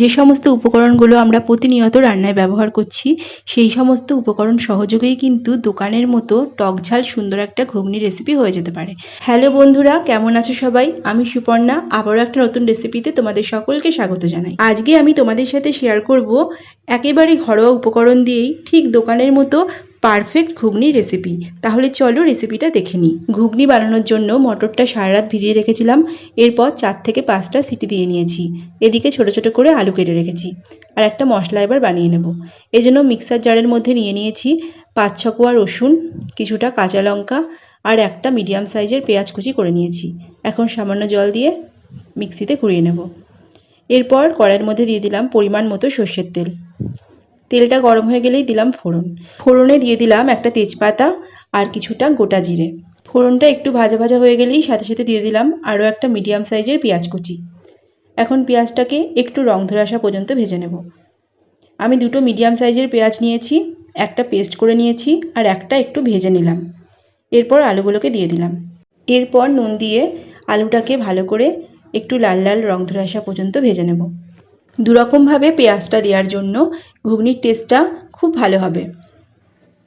যে সমস্ত উপকরণগুলো আমরা প্রতিনিয়ত রান্নায় ব্যবহার করছি সেই সমস্ত উপকরণ সহযোগেই কিন্তু দোকানের মতো টকঝাল সুন্দর একটা ঘুগনি রেসিপি হয়ে যেতে পারে। হ্যালো বন্ধুরা, কেমন আছো সবাই? আমি সুপর্ণা আবারও একটা নতুন রেসিপিতে তোমাদের সকলকে স্বাগত জানাই। আজকে আমি তোমাদের সাথে শেয়ার করব একেবারে ঘরোয়া উপকরণ দিয়েই ঠিক দোকানের মতো পারফেক্ট ঘুগনি রেসিপি। তাহলে চলো রেসিপিটা দেখে নিই। ঘুগনি বানানোর জন্য মটরটা সারা রাত ভিজিয়ে রেখেছিলাম। এরপর 4 থেকে 5টা সিটি দিয়ে নিয়েছি। এদিকে ছোট ছোট করে আলু কেটে রেখেছি। আর একটা মশলা এবার বানিয়ে নেব। এই জন্য মিক্সার জারের মধ্যে নিয়ে নিয়েছি 5-6 কোয়া রসুন, কিছুটা কাঁচা লঙ্কা আর একটা মিডিয়াম সাইজের পেঁয়াজ কুচি করে নিয়েছি। এখন সামান্য জল দিয়ে মিক্সিতে ঘুরিয়ে নেব। এরপর কড়াইয়ের মধ্যে দিয়ে দিলাম পরিমাণ মতো সর্ষের তেল। তেলটা গরম হয়ে গেলেই দিলাম ফোড়ন। ফোড়নে দিয়ে দিলাম একটা তেজপাতা আর কিছুটা গোটা জিরে। ফোড়নটা একটু ভাজা ভাজা হয়ে গেলেই সাথে সাথে দিয়ে দিলাম আরও একটা মিডিয়াম সাইজের পেঁয়াজ কুচি। এখন পেঁয়াজটাকে একটু রং ধরে আসা পর্যন্ত ভেজে নেব। আমি দুটো মিডিয়াম সাইজের পেঁয়াজ নিয়েছি, একটা পেস্ট করে নিয়েছি আর একটা একটু ভেজে নিলাম। এরপর আলুগুলোকে দিয়ে দিলাম। এরপর নুন দিয়ে আলুটাকে ভালো করে একটু লাল লাল রং ধরে আসা পর্যন্ত ভেজে নেব। দুরকমভাবে পেঁয়াজটা দেওয়ার জন্য ঘুগনির টেস্টটা খুব ভালো হবে।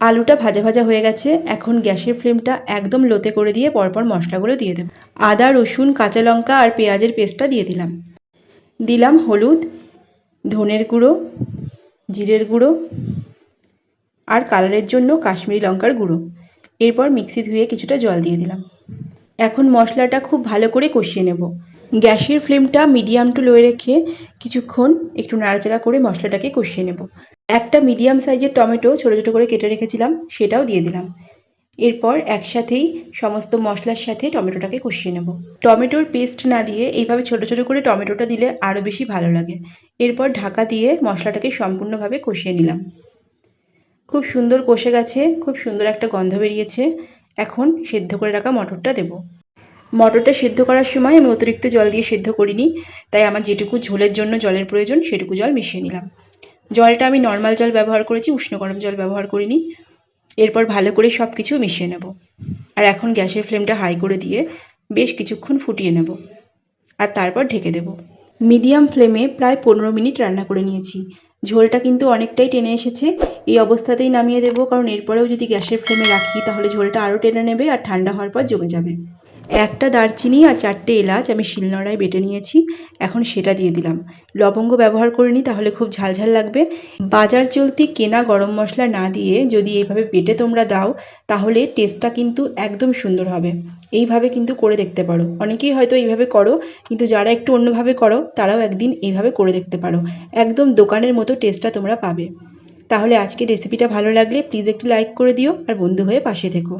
আলুটা ভাজা ভাজা হয়ে গেছে। এখন গ্যাসের ফ্লেমটা একদম লোতে করে দিয়ে পরপর মশলাগুলো দিয়ে দেব। আদা, রসুন, কাঁচা লঙ্কা আর পেঁয়াজের পেস্টটা দিয়ে দিলাম। দিলাম হলুদ, ধনের গুঁড়ো, জিরের গুঁড়ো আর কালারের জন্য কাশ্মীরি লঙ্কার গুঁড়ো। এরপর মিক্সি ধুয়ে কিছুটা জল দিয়ে দিলাম। এখন মশলাটা খুব ভালো করে কষিয়ে নেব। গ্যাসের ফ্লেমটা মিডিয়াম টু লোয়ে রেখে কিছুক্ষণ একটু নাড়াচাড়া করে মশলাটাকে কষিয়ে নেব। একটা মিডিয়াম সাইজের টমেটো ছোটো ছোটো করে কেটে রেখেছিলাম, সেটাও দিয়ে দিলাম। এরপর একসাথেই সমস্ত মশলার সাথে টমেটোটাকে কষিয়ে নেব। টমেটোর পেস্ট না দিয়ে এইভাবে ছোটো ছোটো করে টমেটোটা দিলে আরও বেশি ভালো লাগে। এরপর ঢাকা দিয়ে মশলাটাকে সম্পূর্ণভাবে কষিয়ে নিলাম। খুব সুন্দর কষে গেছে, খুব সুন্দর একটা গন্ধ বেরিয়েছে। এখন সেদ্ধ করে রাখা মটরটা দেব। মটরটা সেদ্ধ করার সময় আমি অতিরিক্ত জল দিয়ে সেদ্ধ করিনি, তাই আমার যেটুকু ঝোলের জন্য জলের প্রয়োজন সেটুকু জল মিশিয়ে নিলাম। জলটা আমি নর্মাল জল ব্যবহার করেছি, উষ্ণ গরম জল ব্যবহার করিনি। এরপর ভালো করে সব কিছু মিশিয়ে নেব। আর এখন গ্যাসের ফ্লেমটা হাই করে দিয়ে বেশ কিছুক্ষণ ফুটিয়ে নেব আর তারপর ঢেকে দেব। মিডিয়াম ফ্লেমে প্রায় 15 মিনিট রান্না করে নিয়েছি। ঝোলটা কিন্তু অনেকটাই টেনে এসেছে। এই অবস্থাতেই নামিয়ে দেবো, কারণ এরপরেও যদি গ্যাসের ফ্লেমে রাখি তাহলে ঝোলটা আরও টেনে নেবে আর ঠান্ডা হওয়ার পর জমে যাবে। একটা দারচিনি আর 4টে এলাচ আমি শিলনোড়ায় বেটে নিয়েছি, এখন সেটা দিয়ে দিলাম। লবঙ্গ ব্যবহার করিনি, তাহলে খুব ঝালঝাল লাগবে। বাজার চলতি কেনা গরম মশলা না দিয়ে যদি এইভাবে বেটে তোমরা দাও তাহলে টেস্টটা কিন্তু একদম সুন্দর হবে। এইভাবে কিন্তু করে দেখতে পারো। অনেকেই হয়তো এইভাবে করো, কিন্তু যারা একটু অন্যভাবে করো তারাও একদিন এইভাবে করে দেখতে পারো। একদম দোকানের মতো টেস্টটা তোমরা পাবে। তাহলে আজকের রেসিপিটা ভালো লাগলে প্লিজ একটি লাইক করে দিও আর বন্ধু হয়ে পাশে থেকো।